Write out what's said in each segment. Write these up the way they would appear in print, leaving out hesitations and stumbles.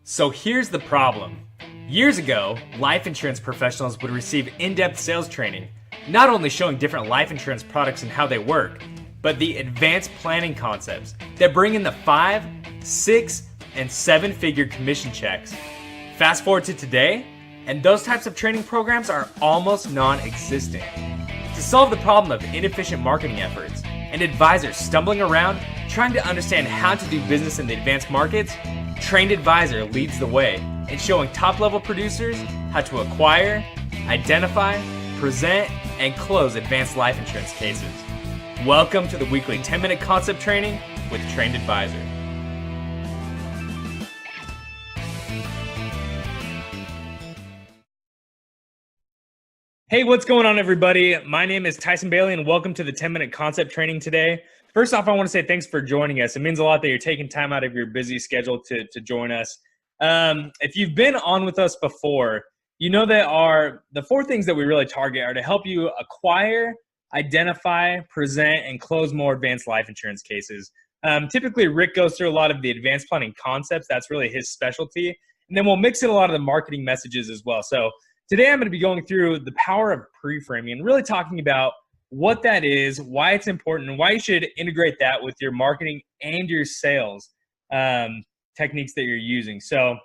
So here's the problem. Years ago, life insurance professionals would receive in-depth sales training, not only showing different life insurance products and how they work, but the advanced planning concepts that bring in the 5, 6, and 7-figure commission checks. Fast forward to today, and those types of training programs are almost non-existent. To solve the problem of inefficient marketing efforts and advisors stumbling around trying to understand how to do business in the advanced markets, Trained Advisor leads the way in showing top-level producers how to acquire, identify, present, and close advanced life insurance cases. Welcome to the weekly 10-minute concept training with Trained Advisor. Hey, what's going on, everybody? My name is Tyson Bailey, and welcome to the 10-minute concept training today. First off, I want to say thanks for joining us. It means a lot that you're taking time out of your busy schedule to join us. If you've been on with us before, you know that the 4 things that we really target are to help you acquire, identify, present, and close more advanced life insurance cases. Typically, Rick goes through a lot of the advanced planning concepts. That's really his specialty. And then we'll mix in a lot of the marketing messages as well. So today I'm going to be going through the power of pre-framing and really talking about what that is, why it's important, and why you should integrate that with your marketing and your sales techniques that you're using. So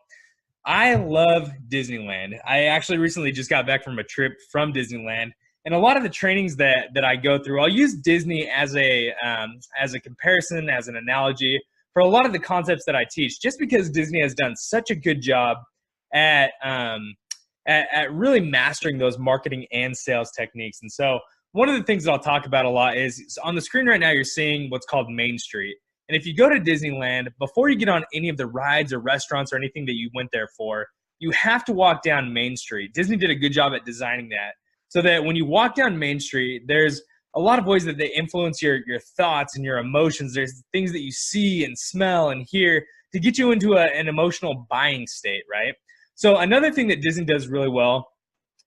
I love Disneyland. I actually recently just got back from a trip from Disneyland, and a lot of the trainings that I go through, I'll use Disney as a comparison, as an analogy for a lot of the concepts that I teach, just because Disney has done such a good job at really mastering those marketing and sales techniques. And so one of the things that I'll talk about a lot is on the screen right now, you're seeing what's called Main Street. And if you go to Disneyland, before you get on any of the rides or restaurants or anything that you went there for, you have to walk down Main Street. Disney did a good job at designing that so that when you walk down Main Street, there's a lot of ways that they influence your thoughts and your emotions. There's things that you see and smell and hear to get you into an emotional buying state, right? So another thing that Disney does really well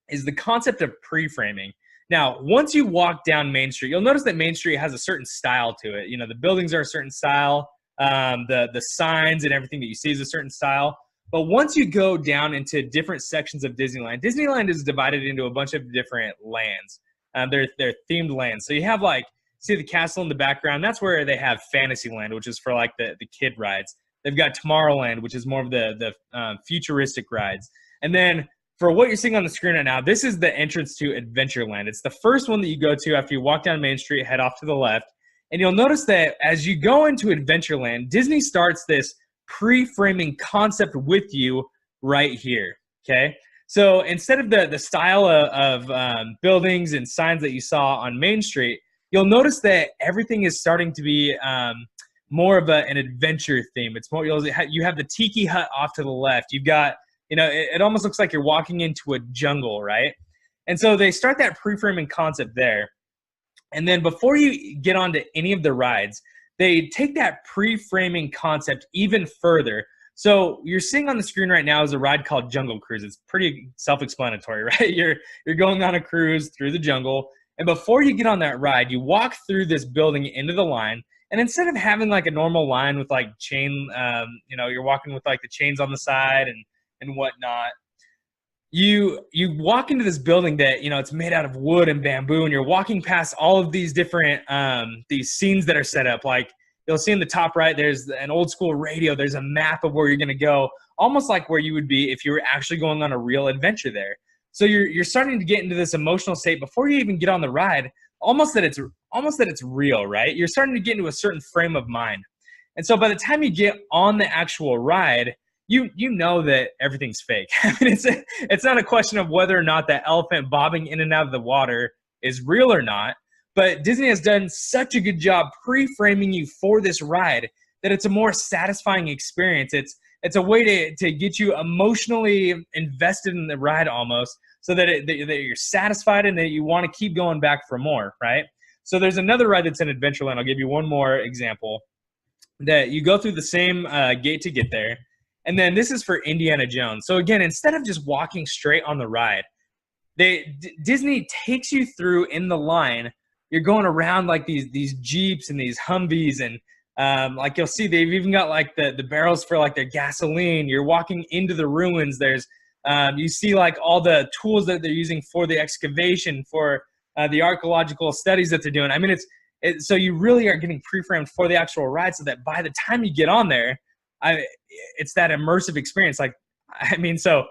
is the concept of pre-framing. Now, once you walk down Main Street, you'll notice that Main Street has a certain style to it. You know, the buildings are a certain style, the signs and everything that you see is a certain style. But once you go down into different sections of Disneyland, Disneyland is divided into a bunch of different lands. They're themed lands. So you have see the castle in the background. That's where they have Fantasyland, which is for like the kid rides. They've got Tomorrowland, which is more of the futuristic rides. And then for what you're seeing on the screen right now, this is the entrance to Adventureland. It's the first one that you go to after you walk down Main Street, head off to the left. And you'll notice that as you go into Adventureland, Disney starts this pre-framing concept with you right here, okay? So instead of the style of buildings and signs that you saw on Main Street, you'll notice that everything is starting to be more of an adventure theme. It's more, you have the tiki hut off to the left. You've got, it almost looks like you're walking into a jungle, right? And so they start that pre-framing concept there. And then before you get onto any of the rides, they take that pre-framing concept even further. So you're seeing on the screen right now is a ride called Jungle Cruise. It's pretty self-explanatory, right? You're going on a cruise through the jungle. And before you get on that ride, you walk through this building into the line. And instead of having like a normal line with like chain, you're walking with like the chains on the side and whatnot, you walk into this building that, it's made out of wood and bamboo, and you're walking past all of these different these scenes that are set up. Like you'll see in the top right, there's an old school radio. There's a map of where you're going to go, almost like where you would be if you were actually going on a real adventure there. So you're starting to get into this emotional state before you even get on the ride, almost that it's real, right? You're starting to get into a certain frame of mind. And so by the time you get on the actual ride, you know that everything's fake. I mean, it's not a question of whether or not that elephant bobbing in and out of the water is real or not, but Disney has done such a good job pre-framing you for this ride that it's a more satisfying experience. It's a way to get you emotionally invested in the ride almost, so that you're satisfied and that you want to keep going back for more, right? So there's another ride that's in Adventureland. I'll give you one more example. That you go through the same gate to get there. And then this is for Indiana Jones. So again, instead of just walking straight on the ride, Disney takes you through in the line. You're going around like these Jeeps and these Humvees, and Like you'll see they've even got like the barrels for like their gasoline. You're walking into the ruins. There's you see like all the tools that they're using for the excavation, for the archaeological studies that they're doing. I mean, so you really are getting pre-framed for the actual ride, so that by the time you get on there, it's that immersive experience. Like, I mean, so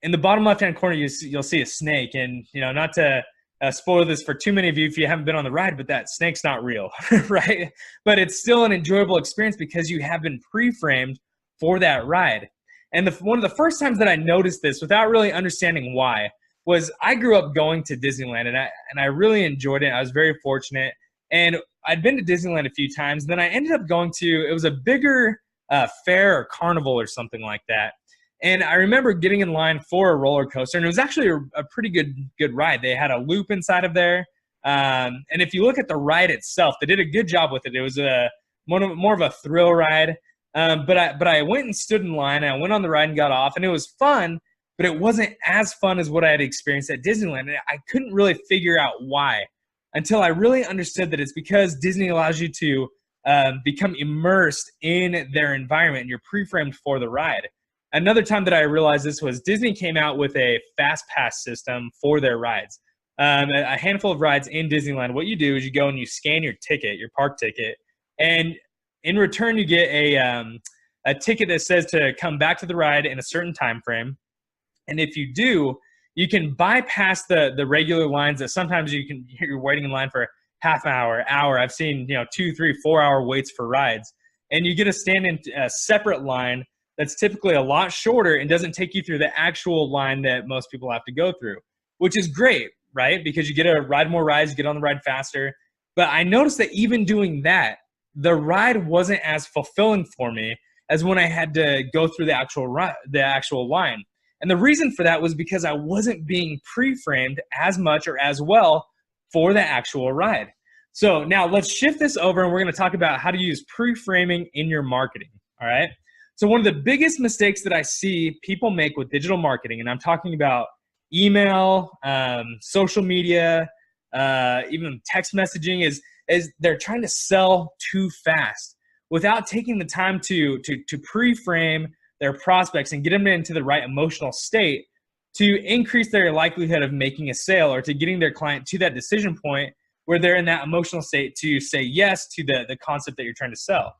in the bottom left-hand corner, you'll see a snake, and not to spoil this for too many of you if you haven't been on the ride, but that snake's not real, right? But it's still an enjoyable experience because you have been pre-framed for that ride. And one of the first times that I noticed this without really understanding why was I grew up going to Disneyland, and I really enjoyed it. I was very fortunate, and I'd been to Disneyland a few times. Then I ended up going to, it was a bigger fair or carnival or something like that. And I remember getting in line for a roller coaster, and it was actually a pretty good ride. They had a loop inside of there. And if you look at the ride itself, they did a good job with it. It was more of a thrill ride. But I went and stood in line, and I went on the ride and got off, and it was fun, but it wasn't as fun as what I had experienced at Disneyland. And I couldn't really figure out why until I really understood that it's because Disney allows you to become immersed in their environment, and you're pre-framed for the ride. Another time that I realized this was Disney came out with a fast pass system for their rides. A handful of rides in Disneyland, what you do is you go and you scan your ticket, your park ticket, and in return you get a ticket that says to come back to the ride in a certain time frame. And if you do, you can bypass the regular lines that sometimes you're waiting in line for half an hour. I've seen 2, 3, 4 hour waits for rides, and you get to stand in a separate line that's typically a lot shorter and doesn't take you through the actual line that most people have to go through, which is great, right? Because you get to ride more rides, you get on the ride faster. But I noticed that even doing that, the ride wasn't as fulfilling for me as when I had to go through the actual line. And the reason for that was because I wasn't being pre-framed as much or as well for the actual ride. So now let's shift this over, and we're going to talk about how to use pre-framing in your marketing, all right? So one of the biggest mistakes that I see people make with digital marketing, and I'm talking about email, social media, even text messaging, is they're trying to sell too fast without taking the time to pre-frame their prospects and get them into the right emotional state to increase their likelihood of making a sale, or to getting their client to that decision point where they're in that emotional state to say yes to the concept that you're trying to sell.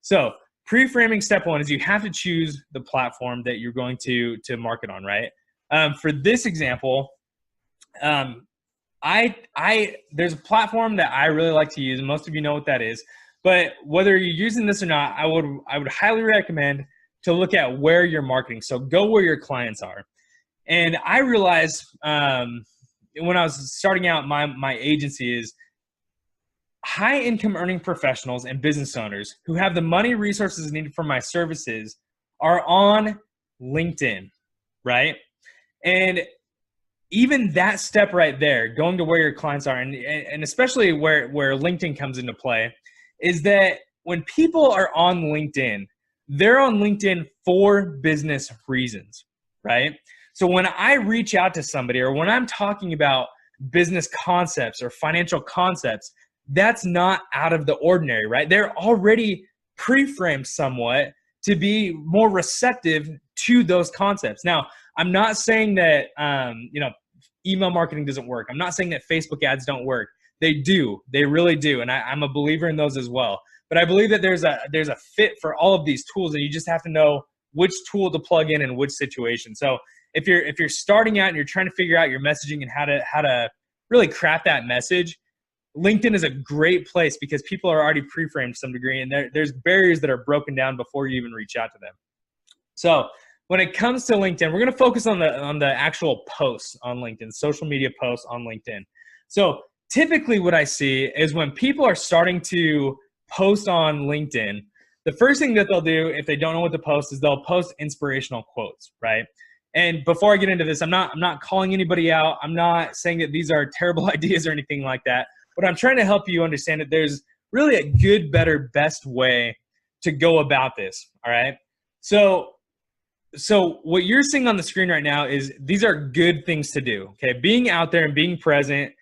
So pre-framing, step one, is you have to choose the platform that you're going to market on, right? For this example, there's a platform that I really like to use, and most of you know what that is. But whether you're using this or not, I would highly recommend to look at where you're marketing. So go where your clients are. And I realized when I was starting out my agency is high income earning professionals and business owners who have the money resources needed for my services are on LinkedIn, right? And even that step right there, going to where your clients are, and especially where LinkedIn comes into play, is that when people are on LinkedIn, they're on LinkedIn for business reasons, right? So when I reach out to somebody, or when I'm talking about business concepts or financial concepts, that's not out of the ordinary, right? They're already pre-framed somewhat to be more receptive to those concepts. Now, I'm not saying that email marketing doesn't work. I'm not saying that Facebook ads don't work. They do. They really do. And I'm a believer in those as well. But I believe that there's a fit for all of these tools, and you just have to know which tool to plug in which situation. So if you're starting out and you're trying to figure out your messaging and how to really craft that message, LinkedIn is a great place because people are already pre-framed to some degree, and there's barriers that are broken down before you even reach out to them. So when it comes to LinkedIn, we're going to focus on the actual posts on LinkedIn, social media posts on LinkedIn. So typically what I see is when people are starting to post on LinkedIn, the first thing that they'll do if they don't know what to post is they'll post inspirational quotes, right? And before I get into this, I'm not calling anybody out. I'm not saying that these are terrible ideas or anything like that. But I'm trying to help you understand that there's really a good, better, best way to go about this, all right? So what you're seeing on the screen right now is these are good things to do, okay? Being out there and being present,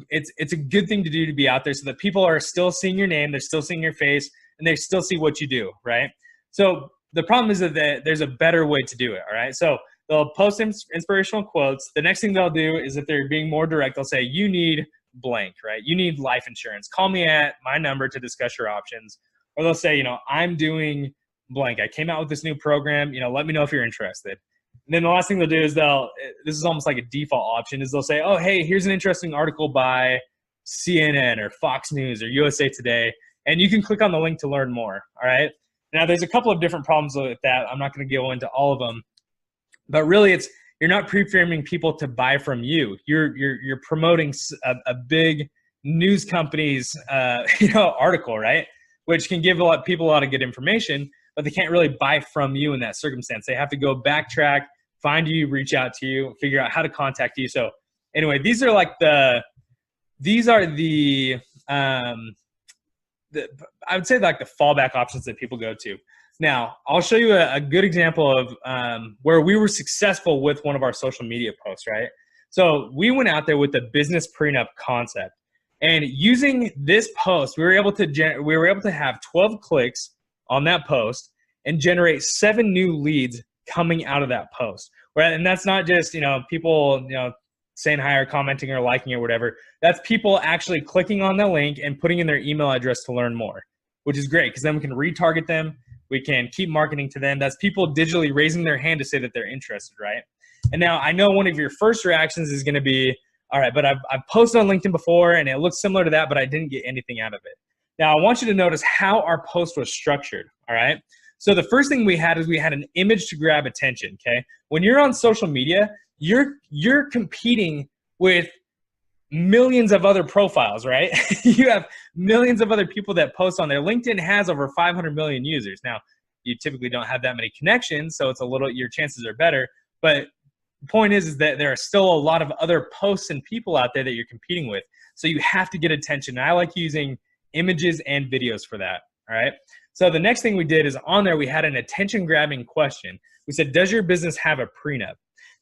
it's a good thing to do, to be out there so that people are still seeing your name, they're still seeing your face, and they still see what you do, right? So the problem is that there's a better way to do it, all right? So they'll post inspirational quotes. The next thing they'll do is, if they're being more direct, they'll say, you need blank, right? You need life insurance. Call me at my number to discuss your options. Or they'll say, I'm doing blank. I came out with this new program. Let me know if you're interested. And then the last thing they'll do is this is almost like a default option, is they'll say, oh, hey, here's an interesting article by CNN or Fox News or USA Today. And you can click on the link to learn more, all right? Now, there's a couple of different problems with that. I'm not going to go into all of them. But really, you're not pre-framing people to buy from you. You're promoting a big news company's article, right? Which can give people a lot of good information, but they can't really buy from you in that circumstance. They have to go backtrack, find you, reach out to you, figure out how to contact you. So anyway, these are the I would say like the fallback options that people go to. Now, I'll show you a good example of where we were successful with one of our social media posts, right? So we went out there with the business prenup concept, and using this post, we were able to have 12 clicks on that post and generate 7 new leads coming out of that post. Right? And that's not just people saying hi or commenting or liking or whatever. That's people actually clicking on the link and putting in their email address to learn more, which is great because then we can retarget them. We can keep marketing to them. That's people digitally raising their hand to say that they're interested, right? And now I know one of your first reactions is going to be, all right, but I've posted on LinkedIn before and it looks similar to that, but I didn't get anything out of it. Now I want you to notice how our post was structured, all right? So the first thing we had an image to grab attention, okay? When you're on social media, you're competing with millions of other profiles, right? You have millions of other people that post on there. LinkedIn has over 500 million users. Now, you typically don't have that many connections, so your chances are better. But the point is that there are still a lot of other posts and people out there that you're competing with. So you have to get attention. And I like using images and videos for that, all right? So the next thing we did is on there, we had an attention-grabbing question. We said, does your business have a prenup?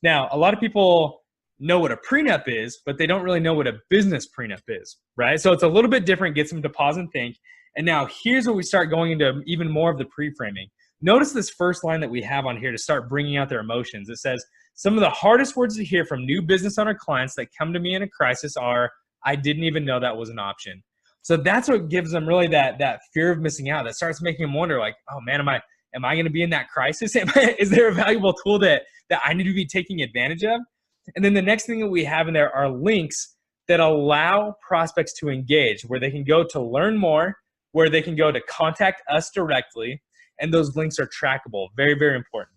Now, a lot of people know what a prenup is, but they don't really know what a business prenup is, right? So it's a little bit different, gets them to pause and think. And now here's where we start going into even more of the pre-framing. Notice this first line that we have on here to start bringing out their emotions. It says, some of the hardest words to hear from new business owner clients that come to me in a crisis are, I didn't even know that was an option. So that's what gives them really that fear of missing out. That starts making them wonder, like, oh man, am I going to be in that crisis? Is there a valuable tool that I need to be taking advantage of? And then the next thing that we have in there are links that allow prospects to engage, where they can go to learn more, where they can go to contact us directly, and those links are trackable. Very, very important.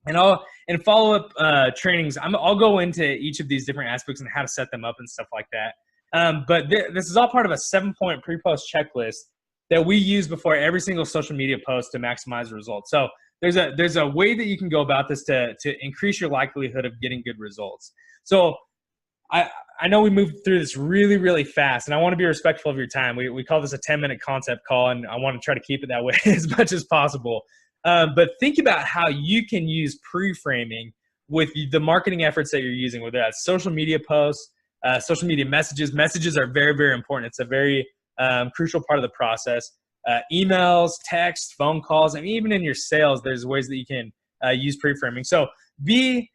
And in follow-up trainings, I'll go into each of these different aspects and how to set them up and stuff like that. But this is all part of a 7-point pre-post checklist that we use before every single social media post to maximize results. So there's a way that you can go about this to increase your likelihood of getting good results. So I know we moved through this really, really fast, and I want to be respectful of your time. We call this a 10-minute concept call, and I want to try to keep it that way as much as possible. But think about how you can use pre-framing with the marketing efforts that you're using, whether that's social media posts, social media messages. Messages are very, very important. It's a very crucial part of the process. Emails, text, phone calls, and even in your sales, there's ways that you can use pre-framing. So be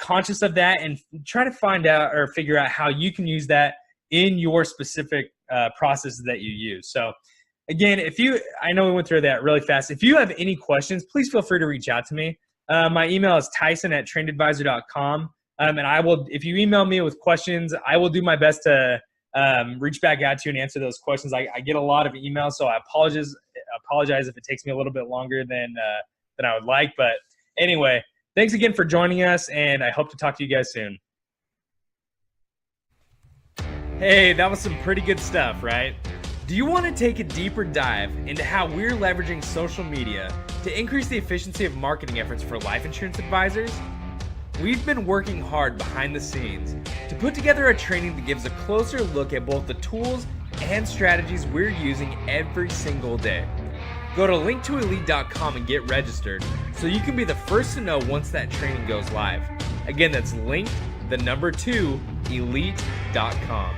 conscious of that and try to find out or figure out how you can use that in your specific processes that you use. So again, I know we went through that really fast. If you have any questions, please feel free to reach out to me. My email is tyson@trainedadvisor.com. And if you email me with questions, I will do my best to reach back out to you and answer those questions. I get a lot of emails, so I apologize if it takes me a little bit longer than I would like. But anyway, thanks again for joining us, and I hope to talk to you guys soon. Hey, that was some pretty good stuff, right? Do you want to take a deeper dive into how we're leveraging social media to increase the efficiency of marketing efforts for life insurance advisors? We've been working hard behind the scenes to put together a training that gives a closer look at both the tools and strategies we're using every single day. Go to linktoelite.com and get registered so you can be the first to know once that training goes live. Again, that's link2elite.com.